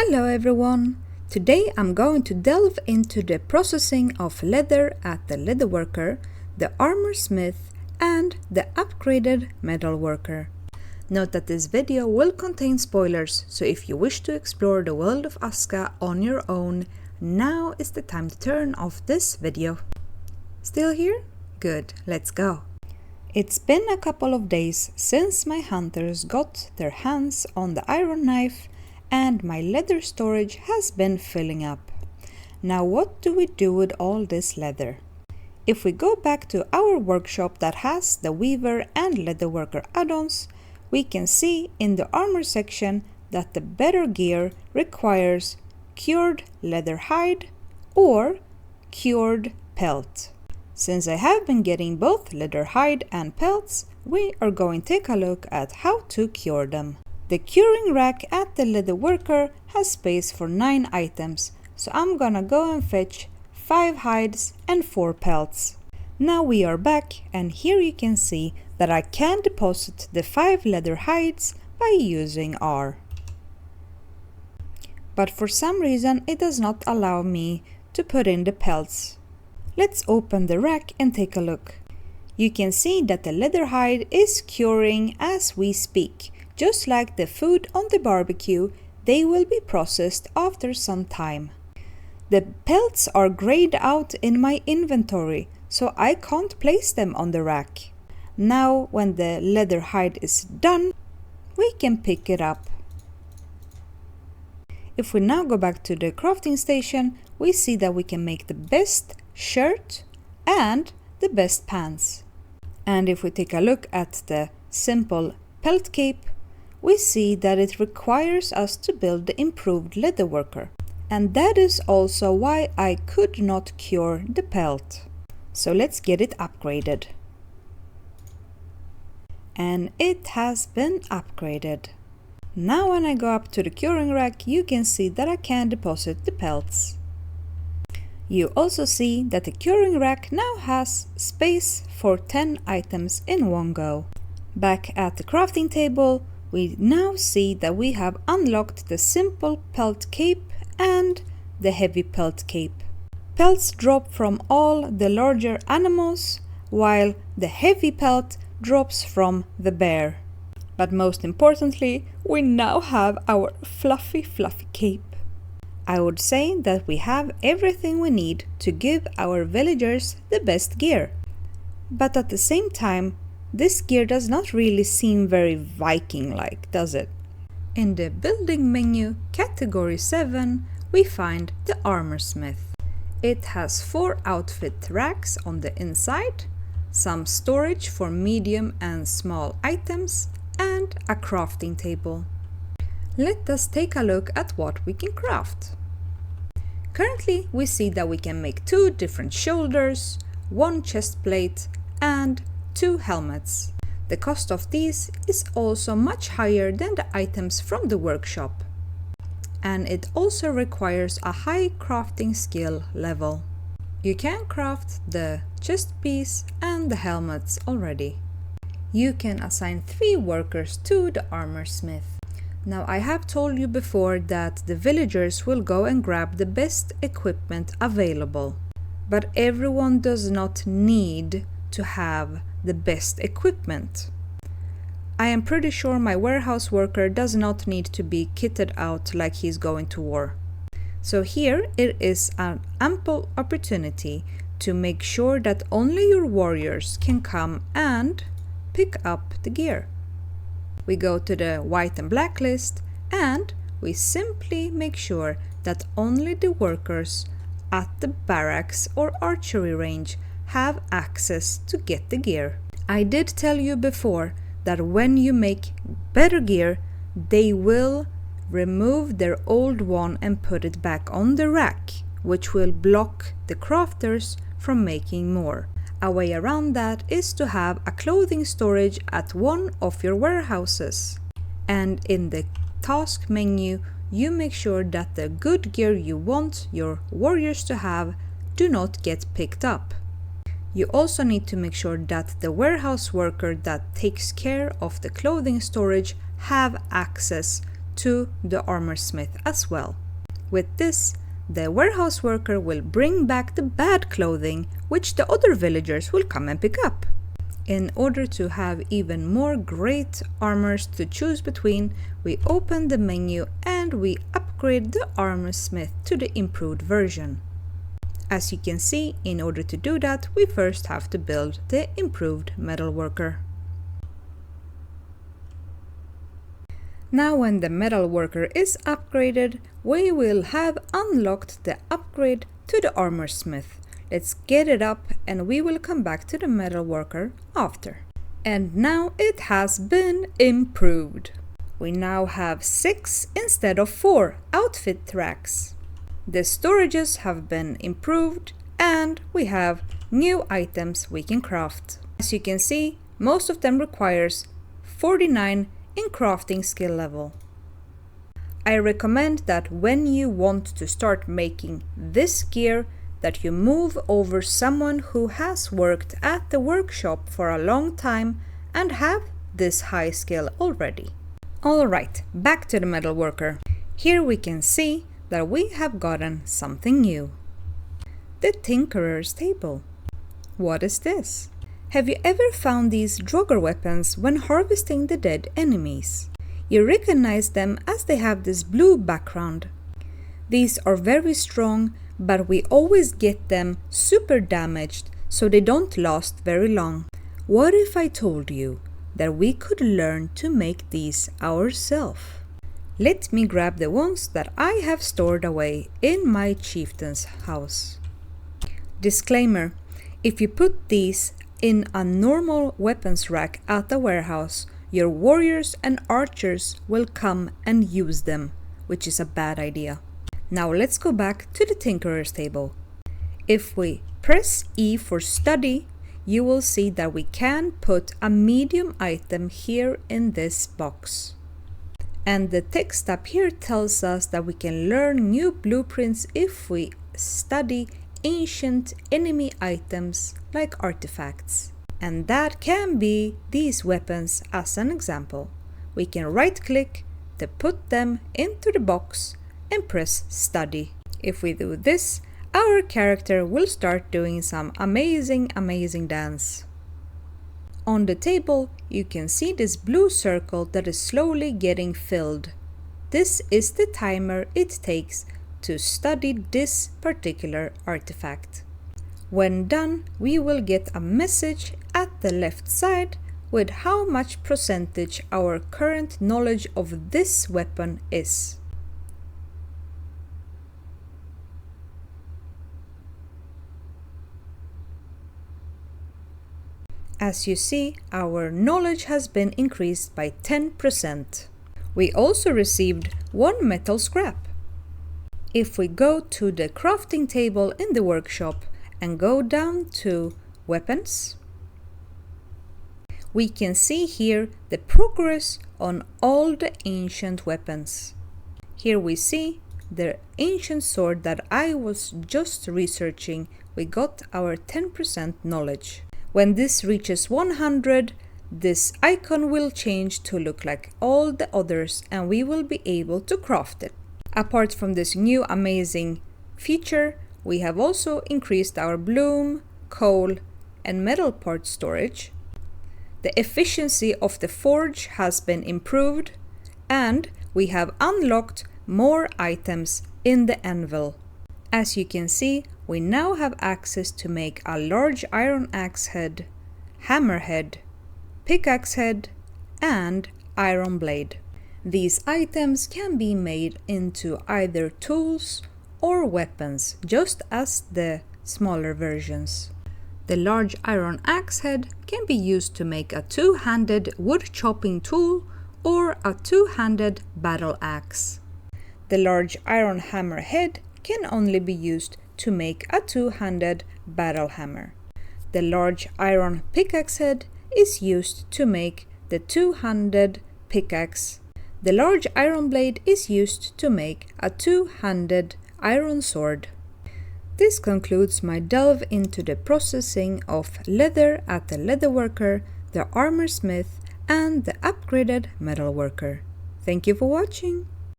Hello everyone! Today I'm going to delve into the processing of leather at the leatherworker, the Armorsmith, and the upgraded Metalworker. Note that this video will contain spoilers, so if you wish to explore the world of Aska on your own, now is the time to turn off this video. Still here? Good, let's go! It's been a couple of days since my hunters got their hands on the iron knife, and my leather storage has been filling up. Now what do we do with all this leather? If we go back to our workshop that has the weaver and leatherworker add-ons, we can see in the armor section that the better gear requires cured leather hide or cured pelt. Since I have been getting both leather hide and pelts, we are going to take a look at how to cure them. The curing rack at the leatherworker has space for 9 items, so I'm gonna go and fetch 5 hides and 4 pelts. Now we are back, and here you can see that I can deposit the 5 leather hides by using R. But for some reason it does not allow me to put in the pelts. Let's open the rack and take a look. You can see that the leather hide is curing as we speak. Just like the food on the barbecue, they will be processed after some time. The pelts are grayed out in my inventory, so I can't place them on the rack. Now, when the leather hide is done, we can pick it up. If we now go back to the crafting station, we see that we can make the best shirt and the best pants. And if we take a look at the simple pelt cape, we see that it requires us to build the improved leatherworker. And that is also why I could not cure the pelt. So let's get it upgraded. And it has been upgraded. Now when I go up to the curing rack, you can see that I can deposit the pelts. You also see that the curing rack now has space for 10 items in one go. Back at the crafting table, we now see that we have unlocked the simple pelt cape and the heavy pelt cape. Pelts drop from all the larger animals, while the heavy pelt drops from the bear. But most importantly, we now have our fluffy cape. I would say that we have everything we need to give our villagers the best gear. But at the same time, this gear does not really seem very Viking-like, does it? In the building menu, category 7, we find the Armorsmith. It has 4 outfit racks on the inside, some storage for medium and small items, and a crafting table. Let us take a look at what we can craft. Currently, we see that we can make 2 different shoulders, 1 chest plate, and 2 helmets. The cost of these is also much higher than the items from the workshop. And it also requires a high crafting skill level. You can craft the chest piece and the helmets already. You can assign 3 workers to the Armorsmith. Now I have told you before that the villagers will go and grab the best equipment available. But everyone does not need to have the best equipment. I am pretty sure my warehouse worker does not need to be kitted out like he's going to war. So here it is an ample opportunity to make sure that only your warriors can come and pick up the gear. We go to the white and black list, and we simply make sure that only the workers at the barracks or archery range have access to get the gear. I did tell you before that when you make better gear, they will remove their old one and put it back on the rack, which will block the crafters from making more. A way around that is to have a clothing storage at one of your warehouses. And in the task menu, you make sure that the good gear you want your warriors to have do not get picked up. You also need to make sure that the warehouse worker that takes care of the clothing storage have access to the Armorsmith as well. With this, the warehouse worker will bring back the bad clothing, which the other villagers will come and pick up. In order to have even more great armors to choose between, we open the menu and we upgrade the Armorsmith to the improved version. As you can see, in order to do that, we first have to build the improved Metalworker. Now when the Metalworker is upgraded, we will have unlocked the upgrade to the Armorsmith. Let's get it up and we will come back to the Metalworker after. And now it has been improved. We now have 6 instead of 4 outfit racks. The storages have been improved and we have new items we can craft. As you can see, most of them requires 49 in crafting skill level. I recommend that when you want to start making this gear, that you move over someone who has worked at the workshop for a long time and have this high skill already. Alright, back to the Metalworker. Here we can see that we have gotten something new. The Tinkerer's Table. What is this? Have you ever found these draugar weapons when harvesting the dead enemies? You recognize them as they have this blue background. These are very strong, but we always get them super damaged, so they don't last very long. What if I told you that we could learn to make these ourselves? Let me grab the ones that I have stored away in my chieftain's house. Disclaimer: if you put these in a normal weapons rack at the warehouse, your warriors and archers will come and use them, which is a bad idea. Now let's go back to the Tinkerer's Table. If we press E for study, you will see that we can put a medium item here in this box. And the text up here tells us that we can learn new blueprints if we study ancient enemy items like artifacts. And that can be these weapons as an example. We can right click to put them into the box and press study. If we do this, our character will start doing some amazing dance. On the table, you can see this blue circle that is slowly getting filled. This is the timer it takes to study this particular artifact. When done, we will get a message at the left side with how much percentage our current knowledge of this weapon is. As you see, our knowledge has been increased by 10%. We also received 1 metal scrap. If we go to the crafting table in the workshop and go down to weapons, we can see here the progress on all the ancient weapons. Here we see the ancient sword that I was just researching. We got our 10% knowledge. When this reaches 100, this icon will change to look like all the others and we will be able to craft it. Apart from this new amazing feature, we have also increased our bloom, coal and metal part storage. The efficiency of the forge has been improved and we have unlocked more items in the anvil. As you can see, we now have access to make a large iron axe head, hammer head, pickaxe head and iron blade. These items can be made into either tools or weapons, just as the smaller versions. The large iron axe head can be used to make a two-handed wood chopping tool or a two-handed battle axe. The large iron hammer head can only be used to make a two-handed battle hammer. The large iron pickaxe head is used to make the two-handed pickaxe. The large iron blade is used to make a two-handed iron sword. This concludes my delve into the processing of leather at the leatherworker, the armorsmith, and the upgraded metalworker. Thank you for watching.